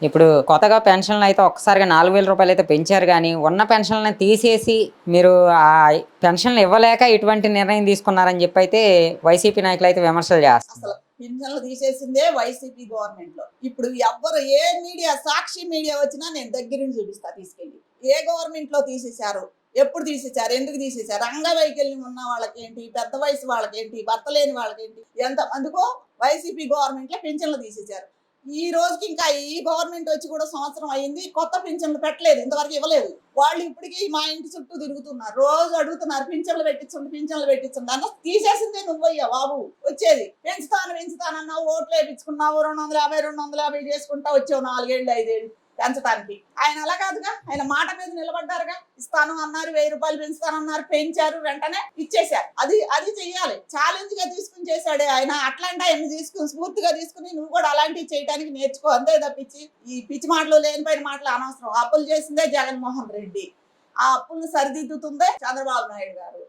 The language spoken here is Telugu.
ఇప్పుడు కొత్తగా పెన్షన్లు అయితే ఒక్కసారిగా 4,000 రూపాయలు అయితే పెంచారు గానీ, ఉన్న పెన్షన్‌లని తీసేసి మీరు పెన్షన్‌లు ఇవ్వలేక ఇటువంటి నిర్ణయం తీసుకున్నారని జెప్పైతే వైసీపీ నాయకులైతే విమర్శలు చేస్తున్నారు. అసలు పింఛన్లు తీసేసిందే వైసీపీ గవర్నమెంట్ లో. ఇప్పుడు ఎవ్వరు ఏ మీడియా, సాక్షి మీడియా వచ్చినా నేను దగ్గరుండి చూపిస్తా తీసుకెళ్ళి. ఏ గవర్నమెంట్ లో తీసేశారు, ఎప్పుడు తీసేశారు, ఎందుకు తీసేశారు, అంగవైకల్యం ఉన్న వాళ్ళకేంటి, పెద్ద వయసు వాళ్ళకేంటి, భర్త లేని వాళ్ళకేంటి, ఎంత మందికో వైసీపీ గవర్నమెంట్ లో పింఛన్లు తీసేశారు. ఈ రోజుకి ఇంకా ఈ గవర్నమెంట్ వచ్చి కూడా సంవత్సరం అయింది, కొత్త పింఛన్లు పెట్టలేదు, ఇంతవరకు ఇవ్వలేదు. వాళ్ళు ఇప్పటికీ మా ఇంటి చుట్టూ తిరుగుతున్నారు, రోజు అడుగుతున్నారు పింఛన్లు పెట్టించండి, పింఛన్లు పెట్టించండి అన్న. తీసేసిందే నువ్వయ్యా బాబు. వచ్చేది పెంచుతానన్నావు, ఓట్లు వేయించుకున్నావు, 250 250 చేసుకుంటా వచ్చావు 4 ఏళ్ళు 5 ఏళ్ళు పెంచడానికి. ఆయన అలా కాదుగా, ఆయన మాట మీద నిలబడ్డారుగా. ఇస్తాను అన్నారు, 1000 రూపాయలు పెంచుతానన్నారు, పెంచారు, వెంటనే ఇచ్చేశారు. అది అది చెయ్యాలి, ఛాలెంజ్ గా తీసుకుని చేశాడే ఆయన. అట్లాంటి ఆయన తీసుకుని స్ఫూర్తిగా తీసుకుని నువ్వు కూడా అలాంటివి చేయడానికి నేర్చుకో, అంతే తప్పించి ఈ పిచ్చి మాటలు, లేనిపోయిన మాటలు అనవసరం. అప్పులు చేసిందే జగన్మోహన్ రెడ్డి, ఆ అప్పులను సరిదిద్దుతుందే చంద్రబాబు నాయుడు గారు.